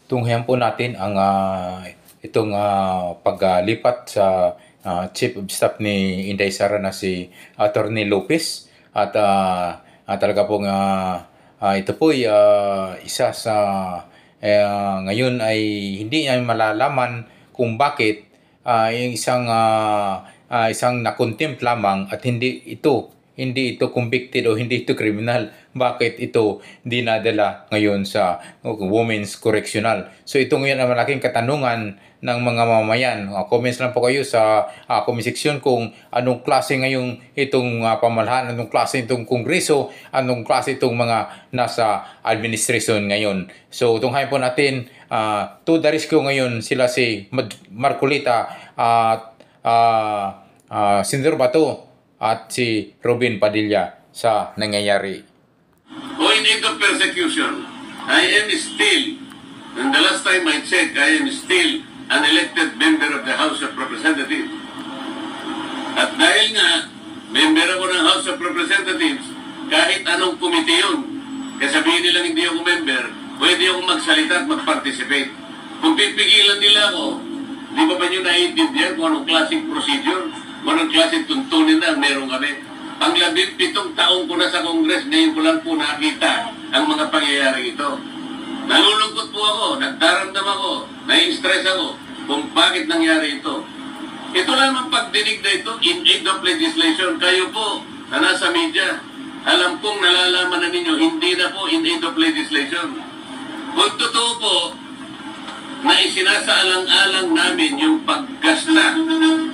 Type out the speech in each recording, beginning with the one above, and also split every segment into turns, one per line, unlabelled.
tunghayan po natin ang itong paglipat sa Chief of Staff ni Inday Sara na si Attorney Lopez at talaga pong ito po ay isa sa ngayon ay hindi niya malalaman kung bakit yung isang na-contempt lamang at hindi ito convicted o hindi ito criminal. Bakit ito dinadala ngayon sa Women's Correctional? So ito ngayon ang malaking katanungan ng mga mamayan. Comments lang po kayo sa comment section kung anong klase ngayong itong pamahalaan, anong klase itong kongreso, anong klase itong mga nasa administration ngayon. So tunghayan po natin to the rescue ngayon sila si Marcolita at Senator Bato at si Robin Padilla sa nangyayari.
In aid of persecution, I am still, and the last time I checked, I am still an elected member of the House of Representatives. At dahil nga, member ako ng House of Representatives, kahit anong komite yun, kaya sabihin nilang hindi ako member, pwede ako magsalita at mag-participate. Kung pipigilan nila ako, di ba nyo naiintindihan kung anong klaseng procedure? Anong klaseng tuntunin na meron kami. Ang 17 taong ko na sa Congress, ngayon ko lang po nakita ang mga pangyayari ito. Nalulungkot po ako, nagdaramdam ako, nai-stress ako kung bakit nangyari ito. Ito lamang pagdinig na ito in aid of legislation. Kayo po na nasa media, alam pong nalalaman na ninyo, hindi na po in aid of legislation. Kung totoo po, na isinasaalang-alang namin yung paggasta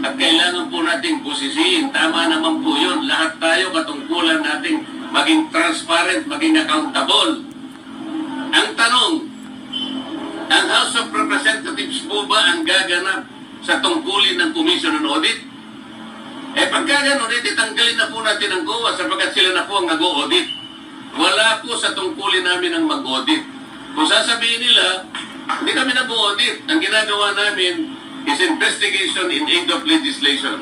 at kailangan po nating busisiin. Tama naman po yun. Lahat tayo katungkulan nating maging transparent, maging accountable. Ang tanong, ang House of Representatives po ba ang gaganap sa tungkulin ng Commission on Audit? Pagka ganun, tanggalin na po natin ang GOA sapagkat sila na po ang nag-audit. Wala po sa tungkulin namin ang mag-audit. Kung sasabihin nila, hindi kami nag-audit. Ang ginagawa namin is investigation in aid of legislation.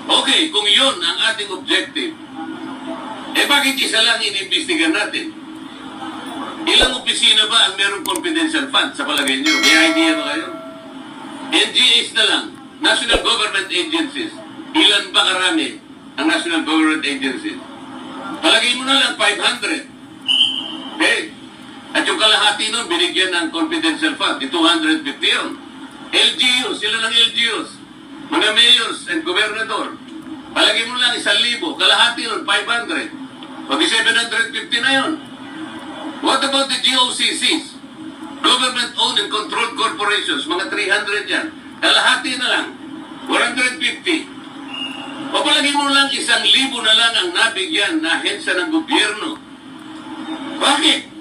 Okay, kung yun ang ating objective, bakit isa lang inimbestigan natin? Ilang opisina ba ang merong confidential fund sa palagay nyo? May idea ba kayo? NGAs na lang, National Government Agencies. Ilan ba karami ang National Government Agencies? Palagay mo na lang 500. Okay? At yung kalahati nun, binigyan ng confidential fund. 250 yun. LGUs, sila ng LGUs. Mga mayors and gobernador. Palagay mo lang 1,000. Kalahati nun, 500. O di 750 na yun. What about the GOCCs? Government-owned and controlled corporations. Mga 300 yan. Kalahati na lang. 450. O palagay mo lang 1,000 na lang ang nabigyan na ahensya ng gobyerno. Bakit?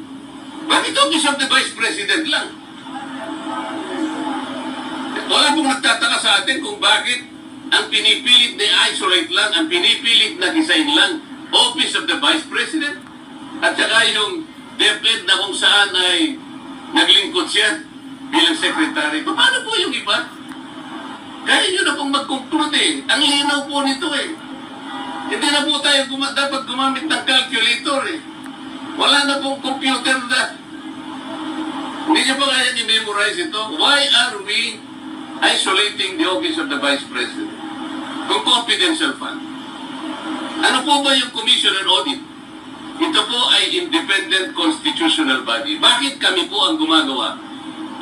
Bakit Office of the Vice President lang? Wala pong nagtataka sa atin kung bakit ang pinipilit na isolate lang, ang pinipilit na design lang, Office of the Vice President. At saka yung DepEd na kung saan ay naglingkod siya bilang secretary. Paano po yung iba? Kaya nyo na pong mag-conclude eh. Ang linaw po nito eh. Hindi na po tayo dapat gumamit ng calculator eh. Wala na pong computer na. Hindi niyo ba kaya i-memorize ito? Why are we isolating the Office of the Vice President? Kung confidential fund. Ano po ba yung Commission on Audit? Ito po ay independent constitutional body. Bakit kami po ang gumagawa?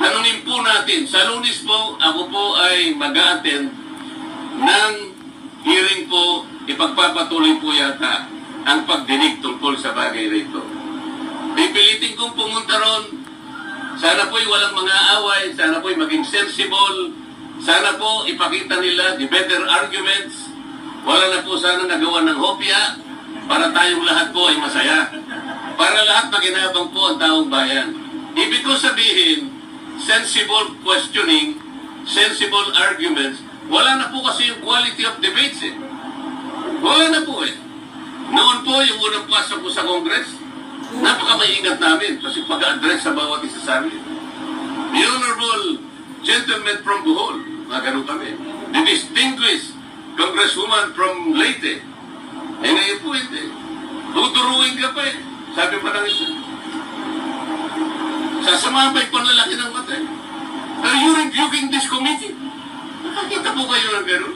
Tanungin po natin. Sa Lunes po, ako po ay mag-a-attend ng hearing po, ipagpapatuloy po yata ang pagdinig tungkol sa bagay rito. Pipilitin kong pumunta ron. Sana po'y walang mga away. Sana po'y maging sensible. Sana po ipakita nila the better arguments. Wala na po sana nagawa ng hopya para tayong lahat po ay masaya. Para lahat maginabang po ang taong bayan. Ibig ko sabihin, sensible questioning, sensible arguments, wala na po kasi yung quality of debates eh. Wala na po eh. Noon po yung unang pasok ko sa Congress, napaka-maingat namin kasi pag-address sa bawat isa sa amin. The Honorable Gentleman from Bohol, mga ganun kami. The distinguished Congresswoman from Leyte. Ngayon po hindi. Tuturuin ka pa eh. Sabi pa ng isa. Sasama pa yung panlalaki ng mata eh. Committee. Nakakita po kayo ng gano'n?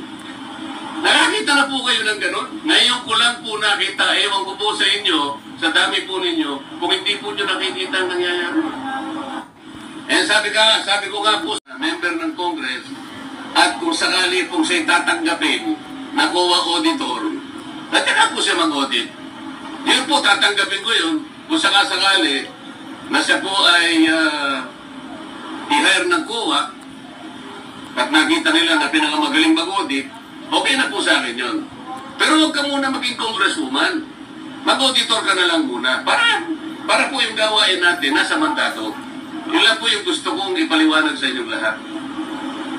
Nakakita na po kayo ng gano'n? Ngayon ko lang po nakita, ewan ko po sa inyo, sa dami po ninyo, kung hindi po nyo nakikita ang nangyayari. Eh sabi ko nga po sa member ng Congress, at kung sakali pong siya'y tatanggapin na COA auditor, nataka po siya mag-audit. Yun po, tatanggapin ko yun. Kung sakasakali na siya po ay i-hire ng COA at nakita nila na pinakamagaling mag-audit, okay na po sa akin yun. Pero huwag ka muna maging congresswoman. Mag-auditor ka na lang muna. Para po yung gawain natin nasa mandato. Yun lang po yung gusto kong ipaliwanag sa inyong lahat.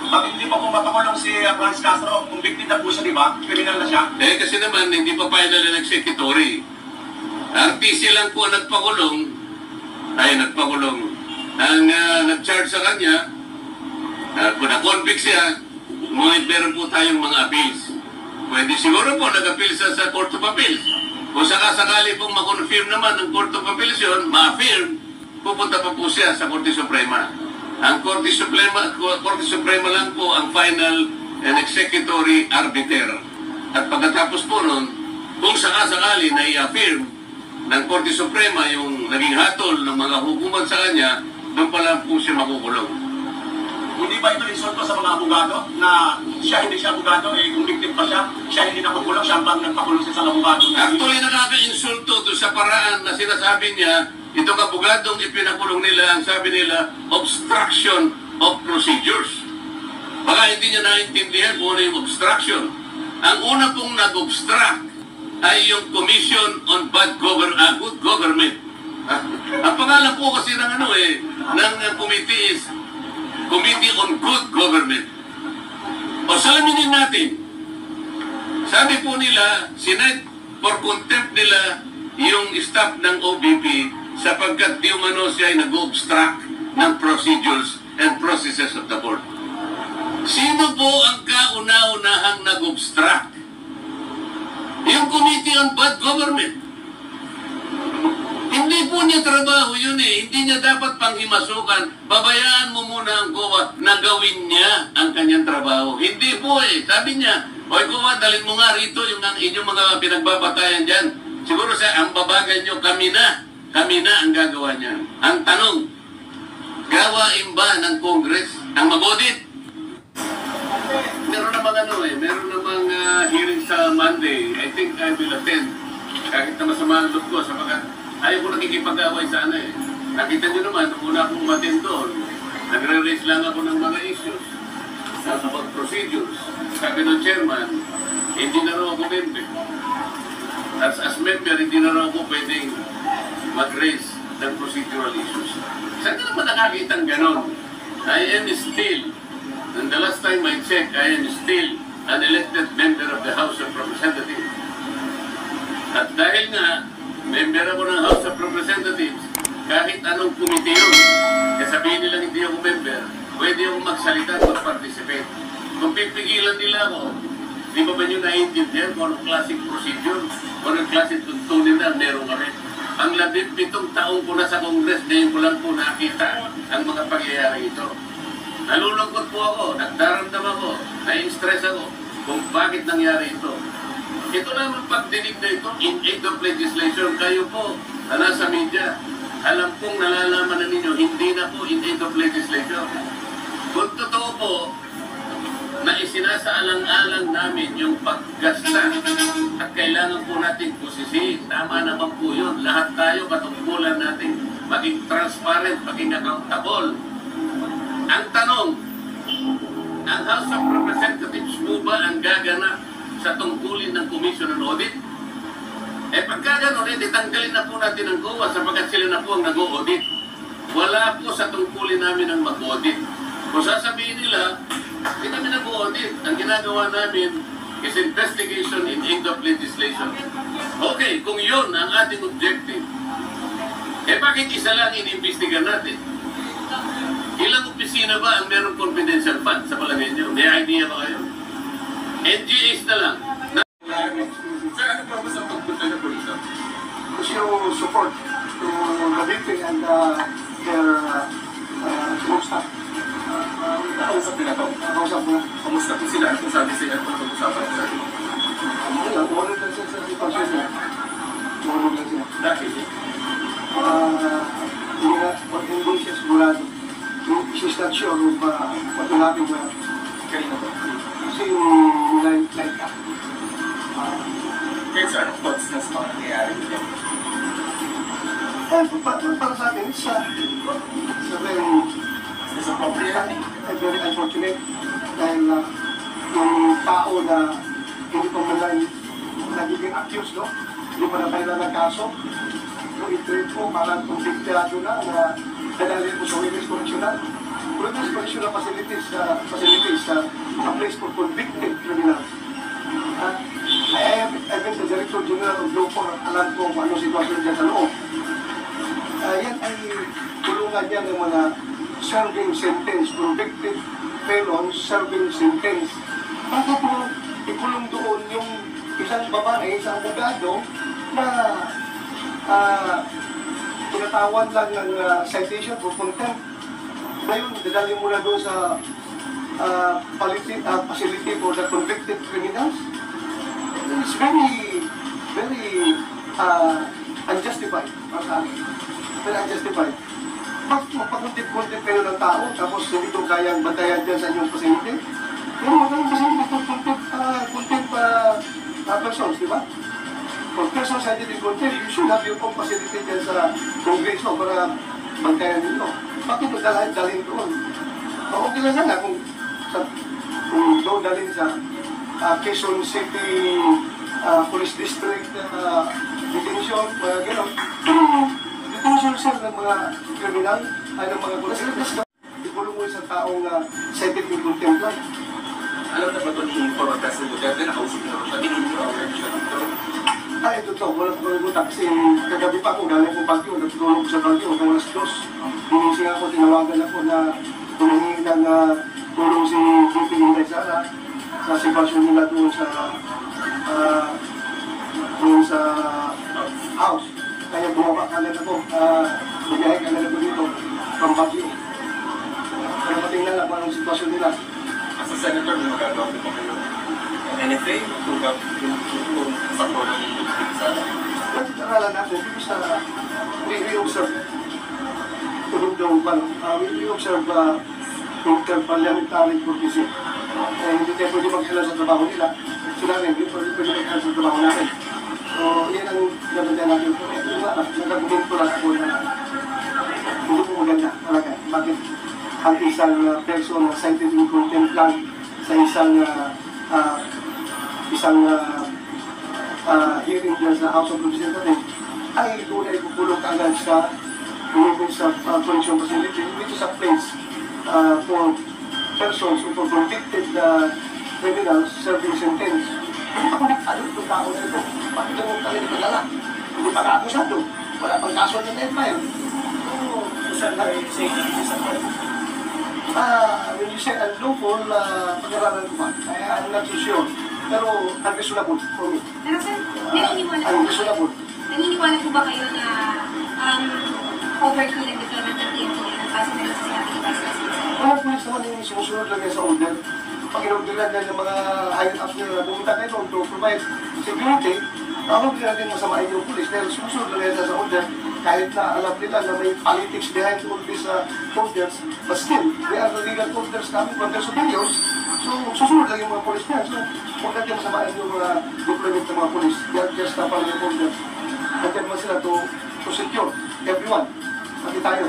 Bakit hindi pa po mapakulong si Franz Castro? Convicted na po siya, di ba? Criminal na siya.
Eh kasi naman, hindi pa final na executory. RTC lang po nagpakulong. Ang nag-charge sa kanya, kung na-convict siya, ngunit meron po tayong mga appeals. Pwede siguro po nag-appeal sa Court of Appeals. Kung sakasakali pong ma-confirm naman ng Court of Appeals yun, ma-affirm, pupunta pa po siya sa Korte Suprema. Ang Korte Suprema lang po ang final and executory arbiter. At pagkatapos po nun, kung sakasakali na i-affirm ng Korte Suprema yung naging hatol ng mga hukuman sa kanya, doon pa lang po siya makukulong.
Hindi ba ito insulto sa mga abogado na siya hindi siya abogado, kung victim pa siya hindi nakukulong, siya pang nagpakulong sa isang abogado.
Actually, nakaka-insulto doon sa paraan na sinasabi niya, itong abogadong ipinakulong nila, ang sabi nila, obstruction of procedures. Baka hindi niya naintindihan kung ano yung obstruction. Ang una pong nag-obstruct ay yung Commission on Good Government. Ang pangalan po kasi ng committee is Committee on Good Government. O salaminin natin. Sabi po nila, Senate for contempt nila yung staff ng OBP sapagkat di umano siya ay nag-obstruct ng procedures and processes of the court. Sino po ang kauna-unahang nag-obstruct? Yung Committee on Bad Government. Hindi po niya trabaho yun eh. Hindi niya dapat panghimasukan. Babayaan mo muna ang COA na gawin niya ang kanyang trabaho. Hindi po eh. Sabi niya, oy COA, dalhin mo nga rito yung inyong mga pinagbabatayan dyan. Siguro ang babagan niyo, kami na ang gagawa niya. Ang tanong, gawain ba ng Congress ang mag-audit? Meron namang hearing sa Monday. I think I will attend. Kahit na masama ang loob ko sapagkat ayaw ko nakikipag-away sa Nakita niyo naman, nung una akong umattend doon, nagre-raise lang ako ng mga issues about procedures. Sabi ng chairman, hindi na raw ako member. As member, hindi na raw ako pwedeng mag-raise ng procedural issues. Saan ka naman nakakita ng ganon? I am still, and the last time I checked, I am still an elected member of the House of Representatives. At dahil nga, member ako ng House of Representatives, kahit anong committee yun, sabihin nilang hindi ako member, pwede akong magsalita at mag-participate. Kung pipigilan nila ako, di ba nyo naiintindihan kung anong klaseng procedure, kung anong klaseng tuntunin na meron kami. Ang 17 taong ko na sa Congress, ngayon ko lang po nakita ang mga pangyayari ito. Nalulungkot po ako, nagdaramdam ako, na-stress ako kung bakit nangyari ito. Ito naman pagdinig na ito, in aid of legislation, kayo po na nasa media, alam pong nalalaman na ninyo, hindi na po in aid of legislation. Kung totoo po, na isinasaalang-alang namin yung paggasta at kailangan po natin kusisiin. Tama naman po yun. Lahat tayo katungkulan natin maging transparent, maging accountable. Ang tanong, ang House of Representatives po ba ang gaganap sa tungkulin ng Commission on Audit? Pagka gano'n, tanggalin na po natin ang COA sapagkat sila na po ang nag-audit. Wala po sa tungkulin namin ang mag-audit. Kung sasabihin nila, hindi namin nag-audit. Ang ginagawa namin is investigation in aid of legislation. Okay, kung yun ang ating objective, bakit isa lang in-investigan natin? Ilang opisina ba ang merong confidential fund sa palagay nyo? May idea ba kayo? NGAs na lang.
Sir, ano ba sa pagpunta na po ito? Because you support to the victim and their group staff. Nakausap nila to.
matulapin mo
Kanina po.
kasi yung light up.
Kaya sir, anong thoughts na sa mga nangyayari dito?
Para sa akin, very,
Is appropriate?
very unfortunate dahil yung tao na hindi pa man lang nagiging accused, no? Hindi pa na tayo ng kaso. Yung i-treat mo, parang kumpiktado na dadalhin mo sa Women's Correctional. Women's Correctional facilities a place for convicted criminals. I've been the Director General of Law for alam ko kung anong sitwasyon dyan sa loob. Yan ay tulungan niya ng mga serving sentence, convicted felons serving sentence. Bakit mo ikulong doon yung isang babae, isang abogado na tinatawan lang ng citation for contempt. Ngayon, dadali mo na doon sa facility for the convicted criminals. It's very unjustified. Very unjustified. Bakit magpakuntit-kuntit kayo ng tao tapos hindi ko kayang bantayan dyan sa inyong facility? Pero magandang facility for content persons, di ba? For persons cited in contempt, you should have your own facility dyan sa Kongreso para bantayan ninyo. Bakit ito dalhin doon? Okay lang sana kung doon dalhin sa Quezon City Police District detention, mga gano'n. Detention sir ng mga kriminal, ay ng mga pulis. Ikulong mo isang taong cited in contempt lang.
Alam na ba ito ni former President Duterte na kausap niyo siya? Hindi niyo aware siya dito?
Ay, ito to, wala ko nalimutan kasi kagabi pa ako, galing kong Baguio, natutulog ko sa Baguio, hanggang alas 2. Hinising ako, tinawagan ako na humingi ng tulong si VP Inday Sara sa sitwasyon nila doon sa house. Kaya bumaba kanan ako, biyahe kanan ako dito, from Baguio. Kaya patingnan lang kung anong sitwasyon nila.
As a senator, may magagawa po kayo. Anything to sa tulong sa
Pag-aralan natin, because we observe tulong daw pa, we observe interparliamentary courtesy. Hindi tayo pwede mag-ilan sa trabaho nila. Sila rin, hindi pwede mag-ilan sa trabaho namin. So, yan ang gagawin natin. Ito nga, nagagawin ko lang ako na hindi po maganda talaga. Bakit ang isang person na cited in contempt lang sa isang hearing dyan sa House of Representatives ay doon ay pupulong agad sa correction facility, which is a place for persons who are convicted criminals serving sentence. Ako nagtalong itong tao na ito. Bakit yung talaga nagpadala? Hindi pa kakusado. Wala pang kaso ng empire.
saan na say sa
When you say unlawful, pag-aralan ko ba? I'm not so sure. Pero unreasonable for me.
Pero sir, naniniwala po ba
Unreasonable.
naniniwala po ba kayo na overkill ang deployment ng TNT ng kaso nila sa Seattle Vice?
Mga pulis naman yung sumusunod lang yan sa order. Pag inorderan na ng mga higher ups nila na pumunta kayo doon to provide security, huwag nila din masamain yung pulis. Dahil sumusunod lang yan sa order. Kahit na alam nila na may politics behind all these orders, but still, they are the legal orders coming from their superiors. So, susunod lang yung mga pulis niya. So, huwag natin masamain yung mga deployment ng mga pulis. They are just following orders. Nandiyan man sila to secure everyone. Pati tayo.